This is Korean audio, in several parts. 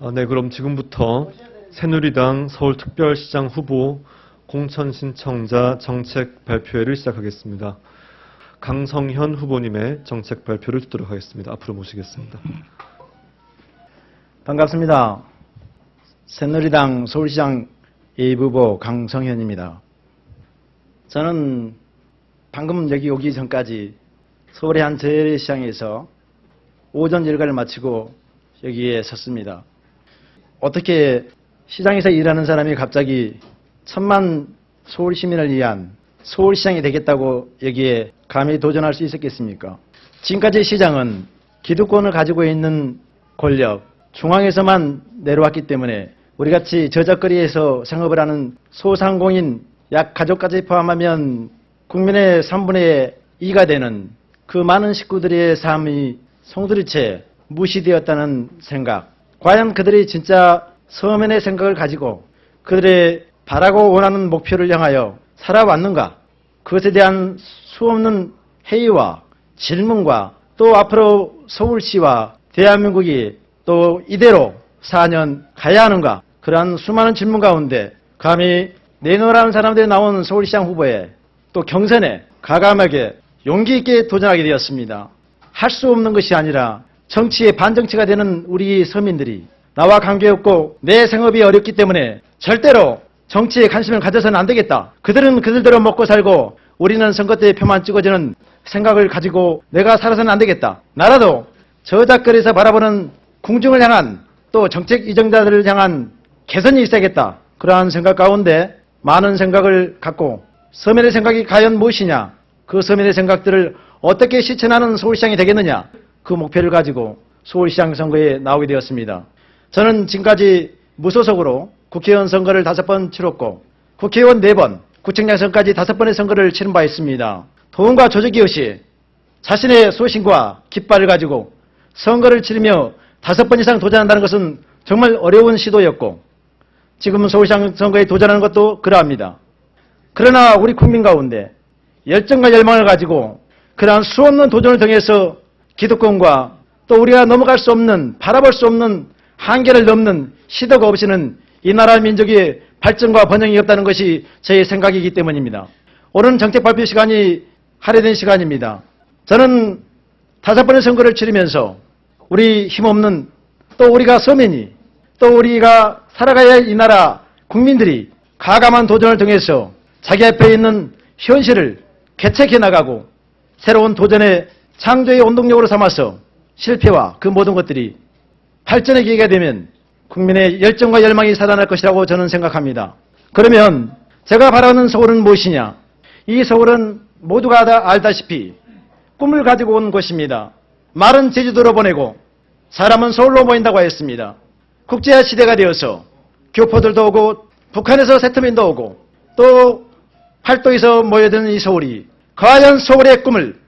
네, 그럼 지금부터 새누리당 서울특별시장 후보 공천 신청자 정책 발표회를 시작하겠습니다. 강성현 후보님의 정책 발표를 듣도록 하겠습니다. 앞으로 모시겠습니다. 반갑습니다. 새누리당 서울시장 예비후보 강성현입니다. 저는 방금 여기 오기 전까지 서울의 한 재래시장에서 오전 일과를 마치고 여기에 섰습니다. 어떻게 시장에서 일하는 사람이 갑자기 1000만 서울 시민을 위한 서울시장이 되겠다고 여기에 감히 도전할 수 있었겠습니까? 지금까지 시장은 기득권을 가지고 있는 권력, 중앙에서만 내려왔기 때문에 우리같이 저작거리에서 생업을 하는 소상공인, 약 가족까지 포함하면 국민의 3분의 2가 되는 그 많은 식구들의 삶이 송두리째 무시되었다는 생각, 과연 그들이 진짜 서민의 생각을 가지고 그들의 바라고 원하는 목표를 향하여 살아왔는가? 그것에 대한 수없는 회의와 질문과 또 앞으로 서울시와 대한민국이 또 이대로 4년 가야 하는가? 그러한 수많은 질문 가운데 감히 내놓으라는 사람들이 나온 서울시장 후보에 또 경선에 과감하게 용기 있게 도전하게 되었습니다. 할 수 없는 것이 아니라 정치의 반정치가 되는 우리 서민들이 나와 관계없고 내 생업이 어렵기 때문에 절대로 정치에 관심을 가져서는 안 되겠다. 그들은 그들대로 먹고 살고 우리는 선거 때 표만 찍어주는 생각을 가지고 내가 살아서는 안 되겠다. 나라도 저작거리에서 바라보는 궁중을 향한 또 정책 이정자들을 향한 개선이 있어야겠다. 그러한 생각 가운데 많은 생각을 갖고 서민의 생각이 과연 무엇이냐, 그 서민의 생각들을 어떻게 실천하는 서울시장이 되겠느냐, 그 목표를 가지고 서울시장 선거에 나오게 되었습니다. 저는 지금까지 무소속으로 국회의원 선거를 5번 치렀고 국회의원 4번, 구청장 선거까지 5번의 선거를 치른 바 있습니다. 도움과 조직이 없이 자신의 소신과 깃발을 가지고 선거를 치르며 5번 이상 도전한다는 것은 정말 어려운 시도였고 지금 서울시장 선거에 도전하는 것도 그러합니다. 그러나 우리 국민 가운데 열정과 열망을 가지고 그러한 수없는 도전을 통해서 기득권과 또 우리가 넘어갈 수 없는, 바라볼 수 없는 한계를 넘는 시도가 없이는 이 나라 민족의 발전과 번영이 없다는 것이 저의 생각이기 때문입니다. 오늘은 정책 발표 시간이 할애된 시간입니다. 저는 5번의 선거를 치르면서 우리 힘없는 또 우리가 서민이 또 우리가 살아가야 할 이 나라 국민들이 과감한 도전을 통해서 자기 앞에 있는 현실을 개척해 나가고 새로운 도전의 창조의 원동력으로 삼아서 실패와 그 모든 것들이 발전의 계기가 되면 국민의 열정과 열망이 살아날 것이라고 저는 생각합니다. 그러면 제가 바라는 서울은 무엇이냐? 이 서울은 모두가 다 알다시피 꿈을 가지고 온 곳입니다. 말은 제주도로 보내고 사람은 서울로 모인다고 했습니다. 국제화 시대가 되어서 교포들도 오고 북한에서 세트민도 오고 또 팔도에서 모여드는 이 서울이 과연 서울의 꿈을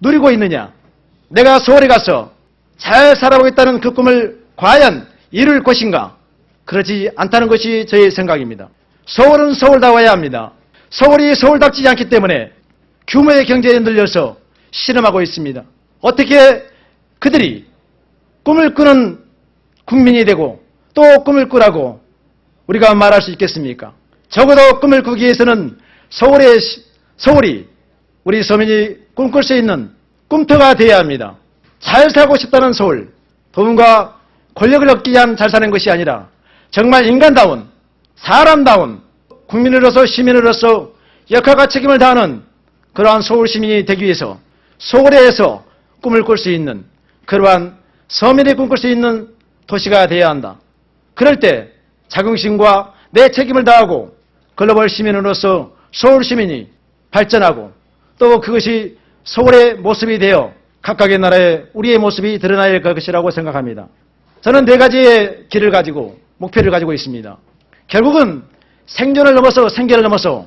누리고 있느냐? 내가 서울에 가서 잘 살아보겠다는 그 꿈을 과연 이룰 것인가? 그렇지 않다는 것이 저의 생각입니다. 서울은 서울다워야 합니다. 서울이 서울답지 않기 때문에 규모의 경제에 늘려서 실험하고 있습니다. 어떻게 그들이 꿈을 꾸는 국민이 되고 또 꿈을 꾸라고 우리가 말할 수 있겠습니까? 적어도 꿈을 꾸기 위해서는 서울이 우리 서민이 꿈꿀 수 있는 꿈터가 되어야 합니다. 잘 살고 싶다는 서울, 돈과 권력을 얻기 위한 잘 사는 것이 아니라 정말 인간다운, 사람다운 국민으로서 시민으로서 역할과 책임을 다하는 그러한 서울 시민이 되기 위해서 서울에서 꿈을 꿀 수 있는 그러한 서민이 꿈꿀 수 있는 도시가 되어야 한다. 그럴 때 자긍심과 내 책임을 다하고 글로벌 시민으로서 서울 시민이 발전하고 또 그것이 서울의 모습이 되어 각각의 나라의 우리의 모습이 드러나야 할 것이라고 생각합니다. 저는 4가지의 길을 가지고 목표를 가지고 있습니다. 결국은 생존을 넘어서 생계를 넘어서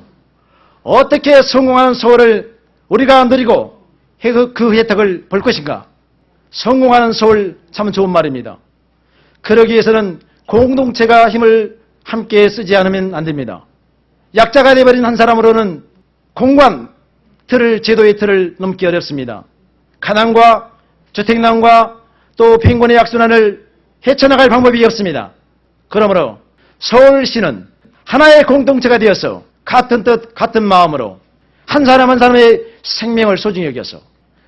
어떻게 성공한 서울을 우리가 누리고 그 혜택을 볼 것인가. 성공하는 서울 참 좋은 말입니다. 그러기 위해서는 공동체가 힘을 함께 쓰지 않으면 안 됩니다. 약자가 되어버린 한 사람으로는 공관 틀을, 제도의 틀을 넘기 어렵습니다. 가난과 주택난과 또 빈곤의 악순환을 헤쳐나갈 방법이 없습니다. 그러므로 서울시는 하나의 공동체가 되어서 같은 뜻 같은 마음으로 한 사람 한 사람의 생명을 소중히 여겨서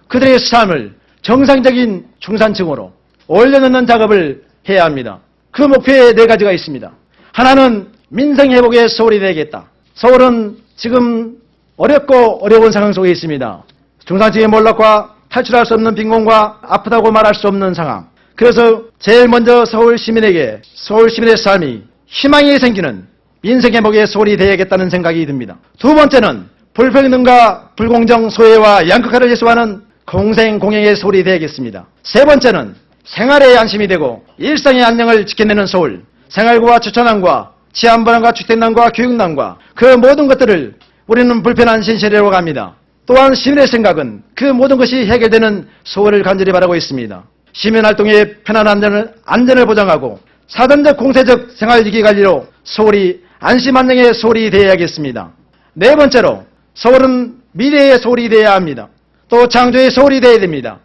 그들의 삶을 정상적인 중산층으로 올려놓는 작업을 해야 합니다. 그 목표에 네 가지가 있습니다. 하나는 민생회복의 서울이 되겠다. 서울은 지금 어렵고 어려운 상황 속에 있습니다. 중산층의 몰락과 탈출할 수 없는 빈곤과 아프다고 말할 수 없는 상황. 그래서 제일 먼저 서울 시민에게 서울 시민의 삶이 희망이 생기는 민생회복의 서울이 되어야겠다는 생각이 듭니다. 두 번째는 불평등과 불공정 소외와 양극화를 해소하는 공생공행의 서울이 되어야겠습니다. 세 번째는 생활의 안심이 되고 일상의 안녕을 지켜내는 서울, 생활고와 주차난과 치안불안과 주택난과 교육난과 그 모든 것들을 우리는 불편한 신세계로 갑니다. 또한 시민의 생각은 그 모든 것이 해결되는 서울을 간절히 바라고 있습니다. 시민활동의 편안한 안전을 보장하고 사전적 공세적 생활위기관리로 서울이 안심안녕의 서울이 되어야겠습니다. 네 번째로 서울은 미래의 서울이 되어야 합니다. 또 창조의 서울이 되어야 됩니다.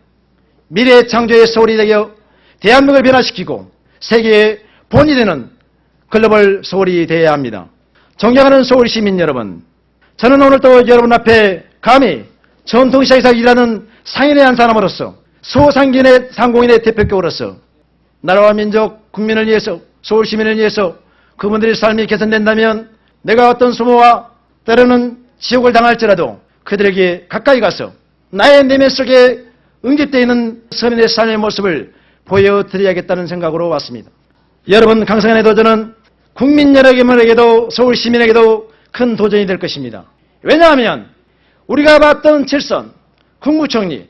미래의 창조의 서울이 되어 대한민국을 변화시키고 세계의 본이 되는 글로벌 서울이 되어야 합니다. 존경하는 서울 시민 여러분, 저는 오늘 또 여러분 앞에 감히 전통시장에서 일하는 상인의 한 사람으로서 소상공인의 상공인의 대표격으로서 나라와 민족, 국민을 위해서 서울 시민을 위해서 그분들의 삶이 개선된다면 내가 어떤 수모와 때로는 지옥을 당할지라도 그들에게 가까이 가서 나의 내면 속에 응집되어 있는 서민의 삶의 모습을 보여드려야겠다는 생각으로 왔습니다. 여러분, 강성현의 도전은 국민 여러분에게도 서울 시민에게도 큰 도전이 될 것입니다. 왜냐하면 우리가 봤던 칠선, 국무총리,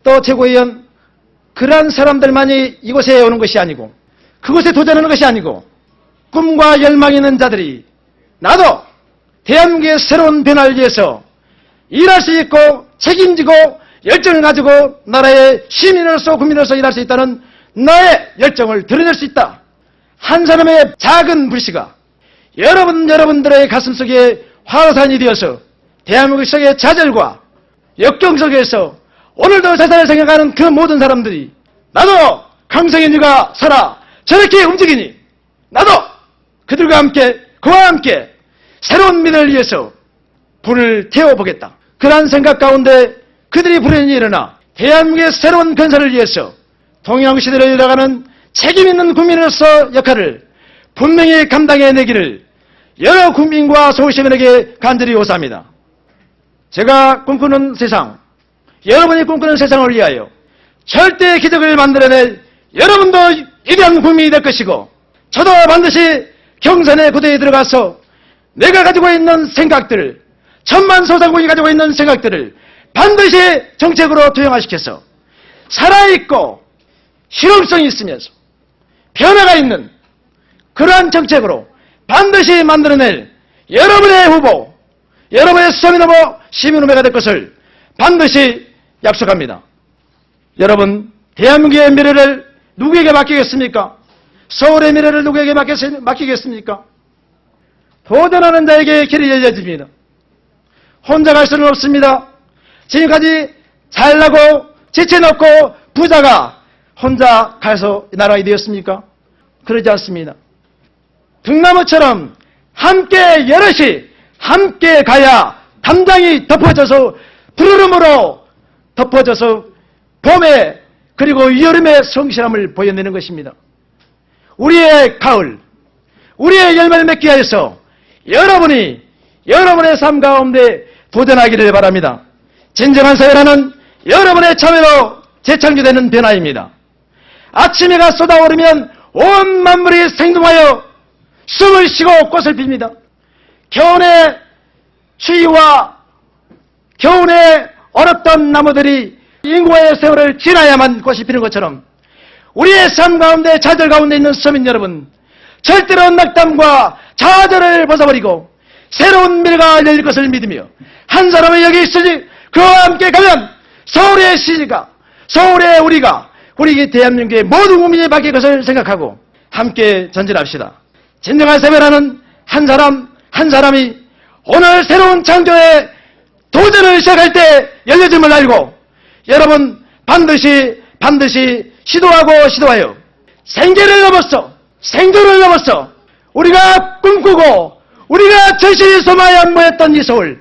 또 최고위원 그러한 사람들만이 이곳에 오는 것이 아니고 그곳에 도전하는 것이 아니고 꿈과 열망이 있는 자들이 나도 대한민국의 새로운 변화를 위해서 일할 수 있고 책임지고 열정을 가지고 나라의 시민으로서 국민으로서 일할 수 있다는 나의 열정을 드러낼 수 있다. 한 사람의 작은 불씨가 여러분들의 가슴 속에 화산이 되어서 대한민국 속의 좌절과 역경 속에서 오늘도 자살을 생각하는 그 모든 사람들이 나도 강성현이가 살아 저렇게 움직이니 나도 그들과 함께 그와 함께 새로운 미래를 위해서 불을 태워보겠다. 그러한 생각 가운데 그들이 불현이 일어나 대한민국의 새로운 건설을 위해서 통일한 시대를 열어가는 책임있는 국민으로서 역할을 분명히 감당해내기를 여러 국민과 서울시민에게 간절히 요구합니다. 제가 꿈꾸는 세상, 여러분이 꿈꾸는 세상을 위하여 절대 기적을 만들어낼 여러분도 위대한 국민이 될 것이고 저도 반드시 경선의 구도에 들어가서 내가 가지고 있는 생각들을 천만 소상공인이 가지고 있는 생각들을 반드시 정책으로 투영화시켜서 살아있고 실용성이 있으면서 변화가 있는 그러한 정책으로 반드시 만들어낼 여러분의 후보, 여러분의 서민 후보, 시민 후보가 될 것을 반드시 약속합니다. 여러분, 대한민국의 미래를 누구에게 맡기겠습니까? 서울의 미래를 누구에게 맡기겠습니까? 도전하는 자에게 길이 열려집니다. 혼자 갈 수는 없습니다. 지금까지 잘나고 지체놓고 부자가 혼자 가서 나라가 되었습니까? 그러지 않습니다. 등나무처럼 함께 여럿이 함께 가야 담장이 덮어져서 푸르름으로 덮어져서 봄에 그리고 여름의 성실함을 보여내는 것입니다. 우리의 가을, 우리의 열매를 맺기 위해서 여러분이 여러분의 삶 가운데 도전하기를 바랍니다. 진정한 사회라는 여러분의 참여로 재창조되는 변화입니다. 아침 해가 쏟아오르면 온 만물이 생동하여 숨을 쉬고 꽃을 핍니다. 겨울의 추위와 겨울에 얼었던 나무들이 인고의 세월을 지나야만 꽃이 피는 것처럼 우리의 삶 가운데 좌절 가운데 있는 서민 여러분, 절대로 낙담과 좌절을 벗어버리고 새로운 미래가 열릴 것을 믿으며 한 사람이 여기 있으니 그와 함께 가면 서울의 시가, 서울의 우리가 우리 대한민국의 모든 국민이 바뀔 것을 생각하고 함께 전진합시다. 진정한 세배라는 한 사람 한 사람이 오늘 새로운 창조의 도전을 시작할 때 열려짐을 알고 여러분 반드시 시도하고 시도하여 생계를 넘었어, 생존을 넘었어 우리가 꿈꾸고 우리가 절실히 소망하여 모였던 이 서울,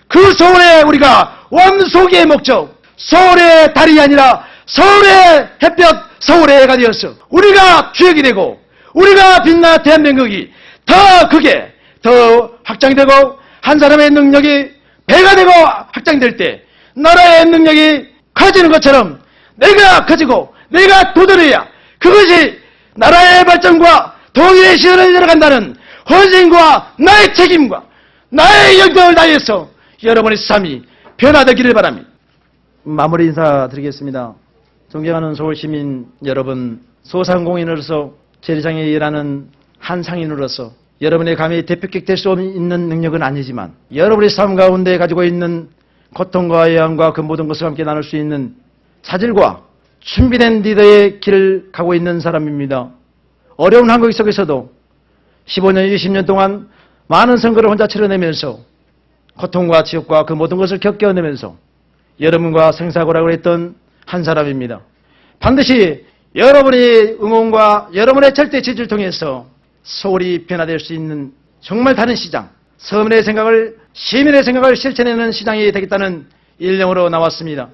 그 서울에 우리가 원소기의 목적, 서울의 달이 아니라 서울의 햇볕, 서울의 해가 되었어. 우리가 주역이 되고 우리가 빛나 대한민국이 더 크게 더 확장되고 한 사람의 능력이 배가 되고 확장될 때 나라의 능력이 커지는 것처럼 내가 커지고 내가 도전해야 그것이 나라의 발전과 통일의 시대를 열어간다는 헌신과 나의 책임과 나의 영역을 다해서 여러분의 삶이 변화되기를 바랍니다. 마무리 인사드리겠습니다. 존경하는 서울시민 여러분, 소상공인으로서 재래시장에 일하는 한 상인으로서 여러분의 감히 대표격 될 수 있는 능력은 아니지만 여러분의 삶 가운데 가지고 있는 고통과 애환과 그 모든 것을 함께 나눌 수 있는 자질과 준비된 리더의 길을 가고 있는 사람입니다. 어려운 한국 속에서도 15년, 20년 동안 많은 선거를 혼자 치러내면서 고통과 지옥과 그 모든 것을 겪어내면서 여러분과 생사고락을 했던 한 사람입니다. 반드시 여러분의 응원과 여러분의 절대 지지를 통해서 서울이 변화될 수 있는 정말 다른 시장, 서민의 생각을, 시민의 생각을 실천하는 시장이 되겠다는 일념으로 나왔습니다.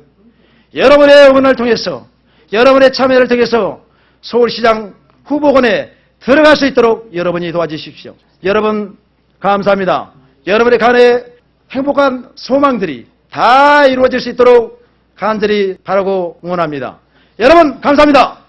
여러분의 응원을 통해서, 여러분의 참여를 통해서 서울시장 후보군에 들어갈 수 있도록 여러분이 도와주십시오. 여러분 감사합니다. 여러분의 간의 행복한 소망들이 다 이루어질 수 있도록 간절히 바라고 응원합니다. 여러분 감사합니다.